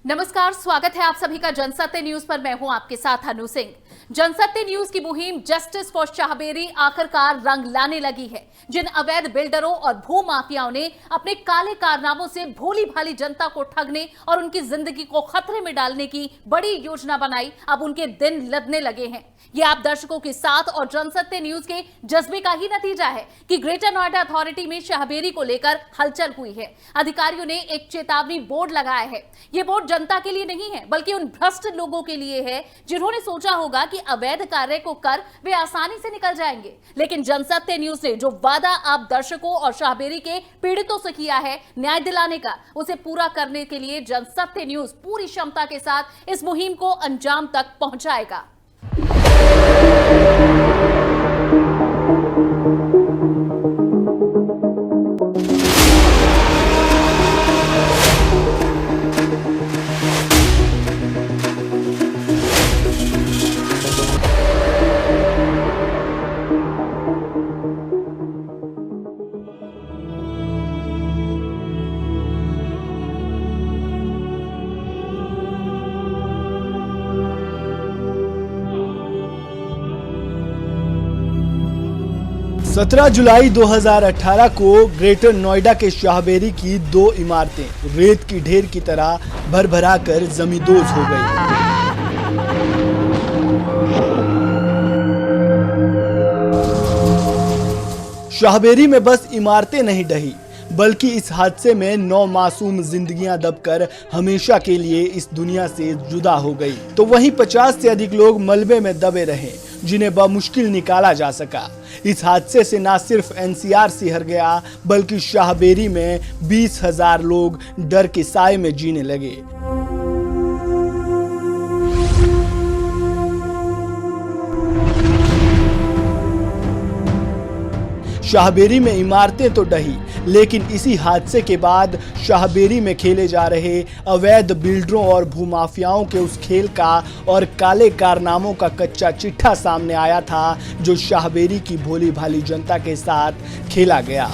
नमस्कार, स्वागत है आप सभी का जनसत्य न्यूज पर। मैं हूं आपके साथ अनु सिंह। जनसत्य न्यूज की मुहिम जस्टिस फॉर शाहबेरी आखिरकार रंग लाने लगी है। जिन अवैध बिल्डरों और भू माफियाओं ने अपने काले कारनामों से भोली भाली जनता को ठगने और उनकी जिंदगी को खतरे में डालने की बड़ी योजना बनाई, अब उनके दिन लदने लगे हैं। ये आप दर्शकों के साथ और जनसत्य न्यूज के जज्बे का ही नतीजा है कि ग्रेटर नोएडा अथॉरिटी में शाहबेरी को लेकर हलचल हुई है। अधिकारियों ने एक चेतावनी बोर्ड लगाया है। ये बोर्ड जनता के लिए नहीं है, बल्कि उन भ्रष्ट लोगों के लिए है जिन्होंने सोचा होगा कि अवैध कार्य को कर वे आसानी से निकल जाएंगे। लेकिन जनसत्य न्यूज ने जो वादा आप दर्शकों और शाहबेरी के पीड़ितों से किया है न्याय दिलाने का, उसे पूरा करने के लिए जनसत्य न्यूज पूरी क्षमता के साथ इस मुहिम को अंजाम तक पहुंचाएगा। सत्रह जुलाई 2018 को ग्रेटर नोएडा के शाहबेरी की दो इमारतें रेत की ढेर की तरह भरभरा कर जमींदोज हो गई। शाहबेरी में बस इमारतें नहीं ढही, बल्कि इस हादसे में 9 मासूम जिंदगियां दबकर हमेशा के लिए इस दुनिया से जुदा हो गई। तो वहीं 50 से अधिक लोग मलबे में दबे रहे, जिन्हें बमुश्किल निकाला जा सका। इस हादसे से न सिर्फ एनसीआर सिहर गया, बल्कि शाहबेरी में 20,000 लोग डर के साए में जीने लगे। शाहबेरी में इमारतें तो ढही, लेकिन इसी हादसे के बाद शाहबेरी में खेले जा रहे अवैध बिल्डरों और भूमाफियाओं के उस खेल का और काले कारनामों का कच्चा चिट्ठा सामने आया था, जो शाहबेरी की भोली भाली जनता के साथ खेला गया।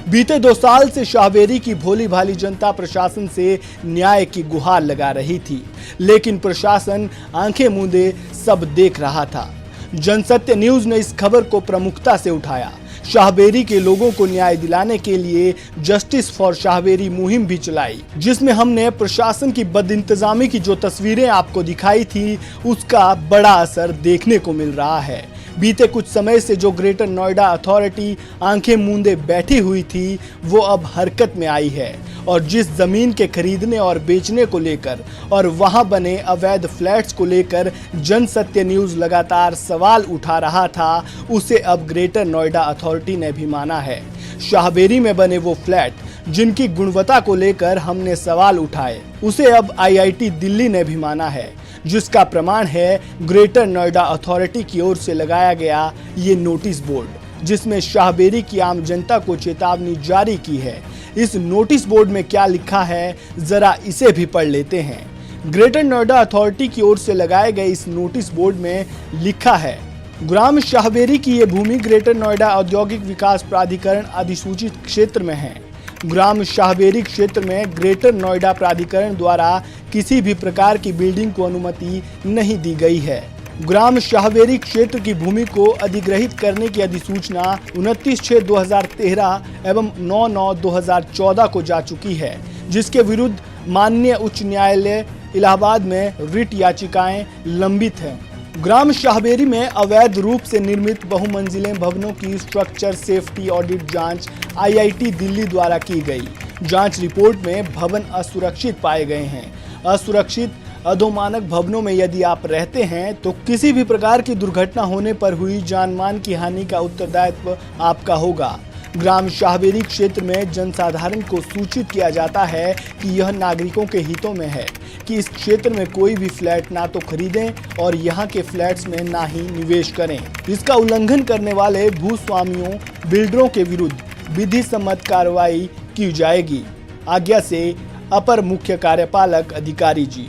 बीते 2 साल से शाहबेरी की भोली भाली जनता प्रशासन से न्याय की गुहार लगा रही थी, लेकिन प्रशासन आंखें मूंदे सब देख रहा था। जनसत्य न्यूज ने इस खबर को प्रमुखता से उठाया। शाहबेरी के लोगों को न्याय दिलाने के लिए जस्टिस फॉर शाहबेरी मुहिम भी चलाई, जिसमें हमने प्रशासन की बदइंतजामी की जो तस्वीरें आपको दिखाई थी, उसका बड़ा असर देखने को मिल रहा है। बीते कुछ समय से जो ग्रेटर नोएडा अथॉरिटी आंखें मूंदे बैठी हुई थी, वो अब हरकत में आई है और जिस जमीन के खरीदने और बेचने को लेकर और वहां बने अवैध फ्लैट्स को लेकर जनसत्य न्यूज लगातार सवाल उठा रहा था, उसे अब ग्रेटर नोएडा अथॉरिटी ने भी माना है। शाहबेरी में बने वो फ्लैट जिनकी गुणवत्ता को लेकर हमने सवाल उठाए, उसे अब आईआईटी दिल्ली ने भी माना है, जिसका प्रमाण है ग्रेटर नोएडा अथॉरिटी की ओर से लगाया गया ये नोटिस बोर्ड, जिसमें शाहबेरी की आम जनता को चेतावनी जारी की है। इस नोटिस बोर्ड में क्या लिखा है, जरा इसे भी पढ़ लेते हैं। ग्रेटर नोएडा अथॉरिटी की ओर से लगाए गए इस नोटिस बोर्ड में लिखा है, ग्राम शाहबेरी की ये भूमि ग्रेटर नोएडा औद्योगिक विकास प्राधिकरण अधिसूचित क्षेत्र में है। ग्राम शाहबेरी क्षेत्र में ग्रेटर नोएडा प्राधिकरण द्वारा किसी भी प्रकार की बिल्डिंग को अनुमति नहीं दी गई है। ग्राम शाहबेरी क्षेत्र की भूमि को अधिग्रहित करने की अधिसूचना 29/6/2013 एवं 9/9/2014 को जा चुकी है, जिसके विरुद्ध माननीय उच्च न्यायालय इलाहाबाद में रिट याचिकाएं लंबित हैं। ग्राम शाहबेरी में अवैध रूप से निर्मित बहुमंजिले भवनों की स्ट्रक्चर सेफ्टी ऑडिट जांच आईआईटी दिल्ली द्वारा की गई। जांच रिपोर्ट में भवन असुरक्षित पाए गए हैं। असुरक्षित अधोमानक भवनों में यदि आप रहते हैं तो किसी भी प्रकार की दुर्घटना होने पर हुई जान मान की हानि का उत्तरदायित्व आपका होगा। ग्राम शाहबेरी क्षेत्र में जनसाधारण को सूचित किया जाता है कि यह नागरिकों के हितों में है कि इस क्षेत्र में कोई भी फ्लैट ना तो खरीदें और यहाँ के फ्लैट्स में ना ही निवेश करें। इसका उल्लंघन करने वाले भूस्वामियों बिल्डरों के विरुद्ध विधि सम्मत कार्रवाई की जाएगी। आज्ञा से अपर मुख्य कार्यपालक अधिकारी जी।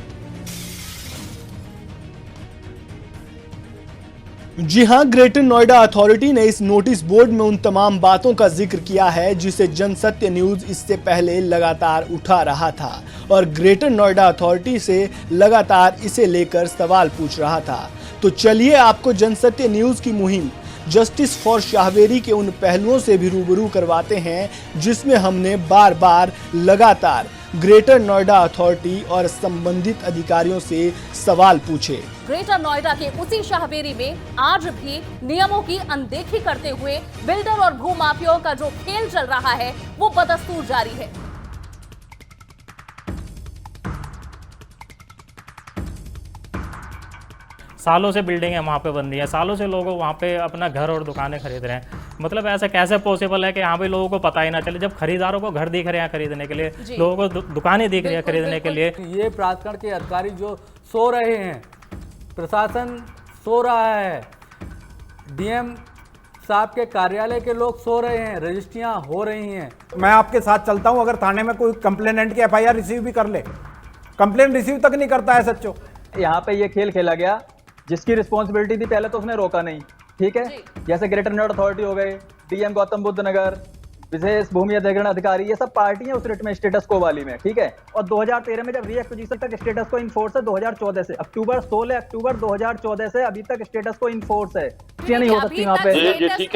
जी हां, ग्रेटर नोएडा अथॉरिटी ने इस नोटिस बोर्ड में उन तमाम बातों का जिक्र किया है जिसे जनसत्य न्यूज इससे पहले लगातार उठा रहा था और ग्रेटर नोएडा अथॉरिटी से लगातार इसे लेकर सवाल पूछ रहा था। तो चलिए आपको जनसत्य न्यूज की मुहिम जस्टिस फॉर शाहबेरी के उन पहलुओं से भी रूबरू करवाते हैं जिसमें हमने बार बार लगातार ग्रेटर नोएडा अथॉरिटी और संबंधित अधिकारियों से सवाल पूछे। ग्रेटर नोएडा के उसी शाहबेरी में आज भी नियमों की अनदेखी करते हुए बिल्डर और भूमाफियाओं का जो खेल चल रहा है वो बदस्तूर जारी है। सालों से बिल्डिंगें वहाँ पे बन रही हैं, सालों से लोग वहाँ पे अपना घर और दुकानें खरीद रहे हैं। मतलब ऐसा कैसे पॉसिबल है कि यहाँ पे लोगों को पता ही ना चले, जब खरीदारों को घर दिख रहे हैं खरीदने के लिए, लोगों को दुकानें दिख रही है खरीदने के लिए। ये प्राधिकरण के अधिकारी जो सो रहे हैं, प्रशासन सो रहा है, डीएम साहब के कार्यालय के लोग सो रहे हैं, रजिस्ट्रियाँ हो रही हैं। मैं आपके साथ चलता हूं, अगर थाने में कोई कंप्लेनेंट की एफआईआर रिसीव भी कर ले, कंप्लेन रिसीव तक नहीं करता है सच्चो। यहाँ पे ये खेल खेला गया, जिसकी रिस्पॉन्सिबिलिटी थी पहले तो उसने रोका नहीं, ठीक है। जैसे ग्रेटर नोएडा अथॉरिटी हो गए, डीएम गौतम बुद्ध नगर, विशेष भूमि अधिग्रहण अधिकारी, ये सब पार्टियां उस रेट में स्टेटस को वाली में, ठीक है। और 2013 में जब रीएक्विजिशन तक स्टेटस को इन्फोर्स है, 2014 से अक्टूबर 16 अक्टूबर 2014 से अभी तक स्टेटस को इन्फोर्स है। क्या नहीं हो सकती यहाँ पे।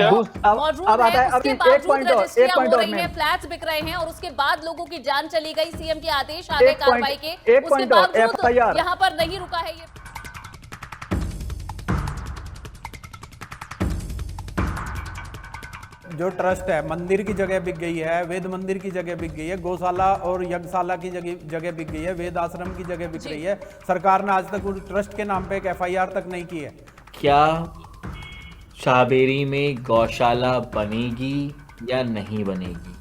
अब आता है, अब एक पॉइंट और में फ्लैट्स बिक रहे हैं और उसके बाद लोगों की जान चली गई, सीएम के आदेश आ गए कार्रवाई के, एक पॉइंट और एफआईआर यहाँ पर नहीं रुका है ये। जो ट्रस्ट है, मंदिर की जगह बिक गई है, वेद मंदिर की जगह बिक गई है, गौशाला और यज्ञशाला की जगह बिक गई है, वेद आश्रम की जगह बिक रही है। सरकार ने आज तक उस ट्रस्ट के नाम पे एक एफआईआर तक नहीं की है। क्या शाहबेरी में गौशाला बनेगी या नहीं बनेगी?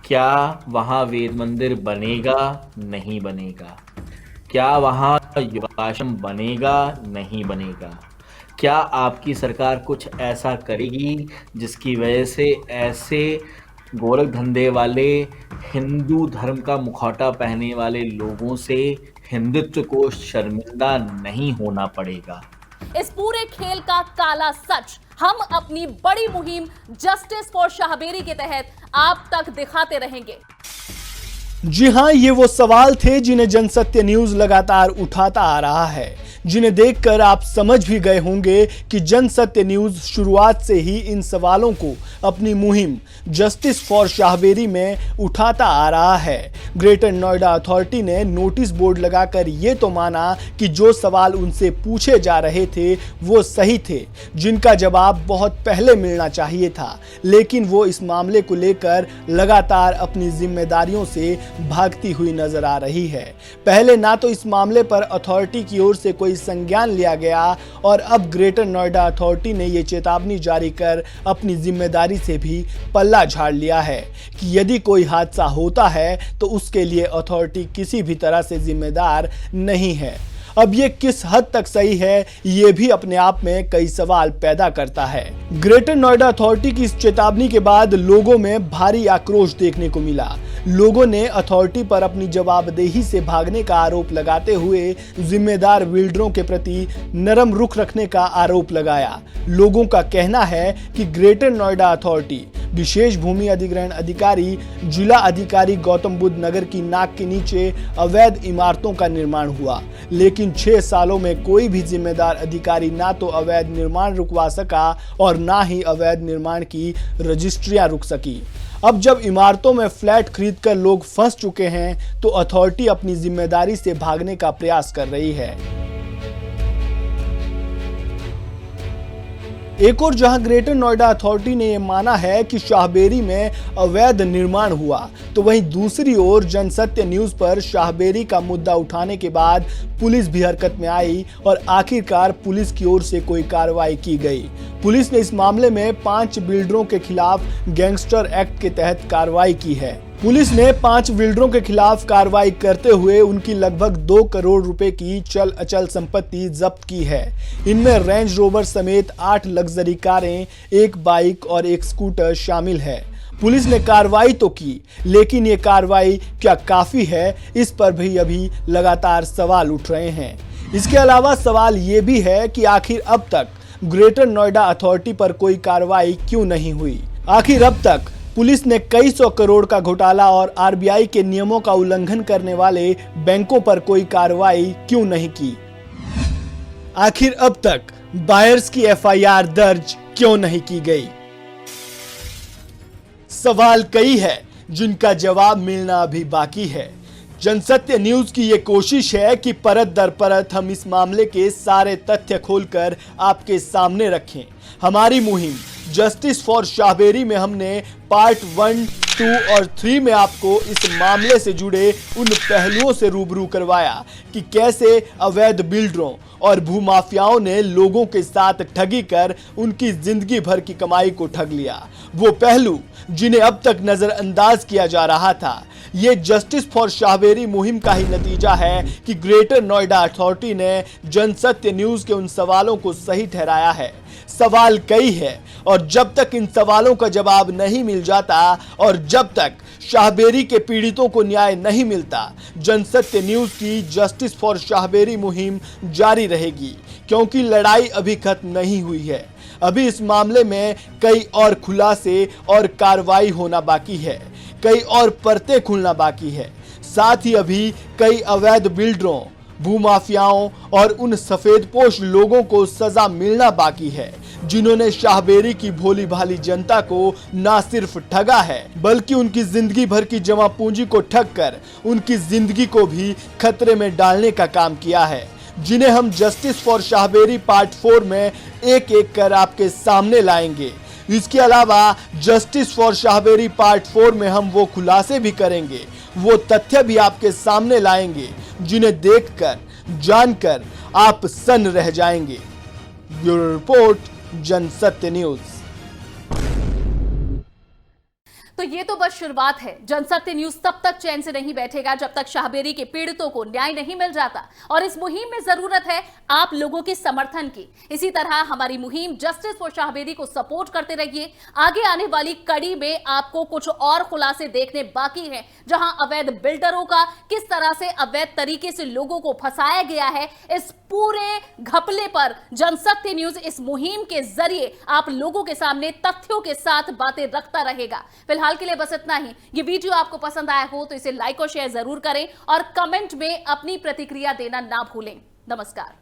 क्या वहाँ वेद मंदिर बनेगा नहीं बनेगा? क्या वहाँ योगाश्रम बनेगा नहीं बनेगा? क्या आपकी सरकार कुछ ऐसा करेगी जिसकी वजह से ऐसे गोरख धंधे वाले, हिंदू धर्म का मुखौटा पहनने वाले लोगों से हिंदुत्व को शर्मिंदा नहीं होना पड़ेगा? इस पूरे खेल का काला सच हम अपनी बड़ी मुहिम जस्टिस फॉर शाहबेरी के तहत आप तक दिखाते रहेंगे। जी हां, ये वो सवाल थे जिन्हें जनसत्य न्यूज लगातार उठाता आ रहा है, जिन्हें देखकर आप समझ भी गए होंगे कि जनसत्य न्यूज शुरुआत से ही इन सवालों को अपनी मुहिम जस्टिस फॉर शाहबेरी में उठाता आ रहा है। ग्रेटर नोएडा अथॉरिटी ने नोटिस बोर्ड लगाकर ये तो माना कि जो सवाल उनसे पूछे जा रहे थे वो सही थे, जिनका जवाब बहुत पहले मिलना चाहिए था, लेकिन वो इस मामले को लेकर लगातार अपनी जिम्मेदारियों से भागती हुई नजर आ रही है। पहले ना तो इस मामले पर अथॉरिटी की ओर से कोई संज्ञान लिया गया और अब ग्रेटर नोएडा अथॉरिटी ने यह चेतावनी जारी कर अपनी जिम्मेदारी से भी पल्ला झाड़ लिया है कि यदि कोई हादसा होता है तो उसके लिए अथॉरिटी किसी भी तरह से जिम्मेदार नहीं है। अब ये किस हद तक सही है, ये भी अपने आप में कई सवाल पैदा करता है। ग्रेटर नोएडा अथॉरिटी की इस चेतावनी के बाद लोगों में भारी आक्रोश देखने को मिला। लोगों ने अथॉरिटी पर अपनी जवाबदेही से भागने का आरोप लगाते हुए जिम्मेदार बिल्डरों के प्रति नरम रुख रखने का आरोप लगाया। लोगों का कहना है कि ग्रेटर नोएडा अथॉरिटी, विशेष भूमि अधिग्रहण अधिकारी, जिला अधिकारी गौतम बुद्ध नगर की नाक के नीचे अवैध इमारतों का निर्माण हुआ, लेकिन 6 सालों में कोई भी जिम्मेदार अधिकारी ना तो अवैध निर्माण रुकवा सका और ना ही अवैध निर्माण की रजिस्ट्रियां रुक सकी। अब जब इमारतों में फ्लैट खरीदकर लोग फंस चुके हैं तो अथॉरिटी अपनी जिम्मेदारी से भागने का प्रयास कर रही है। एक और जहां ग्रेटर नोएडा अथॉरिटी ने यह माना है कि शाहबेरी में अवैध निर्माण हुआ, तो वहीं दूसरी ओर जनसत्य न्यूज पर शाहबेरी का मुद्दा उठाने के बाद पुलिस भी हरकत में आई और आखिरकार पुलिस की ओर से कोई कार्रवाई की गई। पुलिस ने इस मामले में 5 बिल्डरों के खिलाफ गैंगस्टर एक्ट के तहत कार्रवाई की है। पुलिस ने 5 बिल्डरों के खिलाफ कार्रवाई करते हुए उनकी लगभग 2 करोड़ रुपए की चल अचल संपत्ति जब्त की है। इनमें रेंज रोवर समेत 8 लग्जरी कारें, 1 बाइक और 1 स्कूटर शामिल है। पुलिस ने कार्रवाई तो की, लेकिन ये कार्रवाई क्या काफी है, इस पर भी अभी लगातार सवाल उठ रहे हैं। इसके अलावा सवाल ये भी है कि आखिर अब तक ग्रेटर नोएडा अथॉरिटी पर कोई कार्रवाई क्यों नहीं हुई? आखिर अब तक पुलिस ने कई सौ करोड़ का घोटाला और आरबीआई के नियमों का उल्लंघन करने वाले बैंकों पर कोई कार्रवाई क्यों नहीं की? आखिर अब तक बायर्स की एफआईआर दर्ज क्यों नहीं की गई? सवाल कई है जिनका जवाब मिलना अभी बाकी है। जनसत्य न्यूज की यह कोशिश है कि परत दर परत हम इस मामले के सारे तथ्य खोलकर आपके सामने रखें। हमारी मुहिम जस्टिस फॉर शाहबेरी में हमने पार्ट 1, 2 और 3 में आपको इस मामले से जुड़े उन पहलुओं से रूबरू करवाया कि कैसे अवैध बिल्डरों और भूमाफियाओं ने लोगों के साथ ठगी कर उनकी जिंदगी भर की कमाई को ठग लिया। वो पहलू जिन्हें अब तक नजरअंदाज किया जा रहा था। ये जस्टिस फॉर शाहबेरी मुहिम का ही नतीजा है कि ग्रेटर नोएडा अथॉरिटी ने जनसत्य न्यूज के उन सवालों को सही ठहराया है। सवाल कई है और जब तक इन सवालों का जवाब नहीं मिल जाता और जब तक शाहबेरी के पीड़ितों को न्याय नहीं मिलता, जनसत्य न्यूज की जस्टिस फॉर शाहबेरी मुहिम जारी रहेगी, क्योंकि लड़ाई अभी खत्म नहीं हुई है। अभी इस मामले में कई और खुलासे और कार्रवाई होना बाकी है, कई और परतें खुलना बाकी है। साथ ही अभी कई अवैध बिल्डरों, भूमाफियाओं और उन सफेदपोश लोगों को सजा मिलना बाकी है जिन्होंने शाहबेरी की भोली भाली जनता को ना सिर्फ ठगा है बल्कि उनकी जिंदगी भर की जमा पूंजी को ठग कर उनकी जिंदगी को भी खतरे में डालने का काम किया है, जिन्हें हम जस्टिस फॉर शाहबेरी पार्ट 4 में एक एक कर आपके सामने लाएंगे। इसके अलावा जस्टिस फॉर शाहबेरी पार्ट 4 में हम वो खुलासे भी करेंगे, वो तथ्य भी आपके सामने लाएंगे जिन्हें देखकर, जानकर आप सन्न रह जाएंगे। Bureau report, Jansatya news. तो ये तो बस शुरुआत है। जनसत्य न्यूज तब तक चैन से नहीं बैठेगा जब तक शाहबेरी के पीड़ितों को न्याय नहीं मिल जाता, और इस मुहिम में जरूरत है आप लोगों के समर्थन की। इसी तरह हमारी मुहिम जस्टिस फॉर शाहबेरी को सपोर्ट करते रहिए। आगे आने वाली कड़ी में आपको कुछ और खुलासे देखने बाकी हैं, जहां अवैध बिल्डरों का किस तरह से अवैध तरीके से लोगों को फंसाया गया है, इस पूरे घपले पर जनसत्य न्यूज इस मुहिम के जरिए आप लोगों के सामने तथ्यों के साथ बातें रखता रहेगा। फिलहाल के लिए बस इतना ही। ये वीडियो आपको पसंद आया हो तो इसे लाइक और शेयर जरूर करें और कमेंट में अपनी प्रतिक्रिया देना ना भूलें। नमस्कार।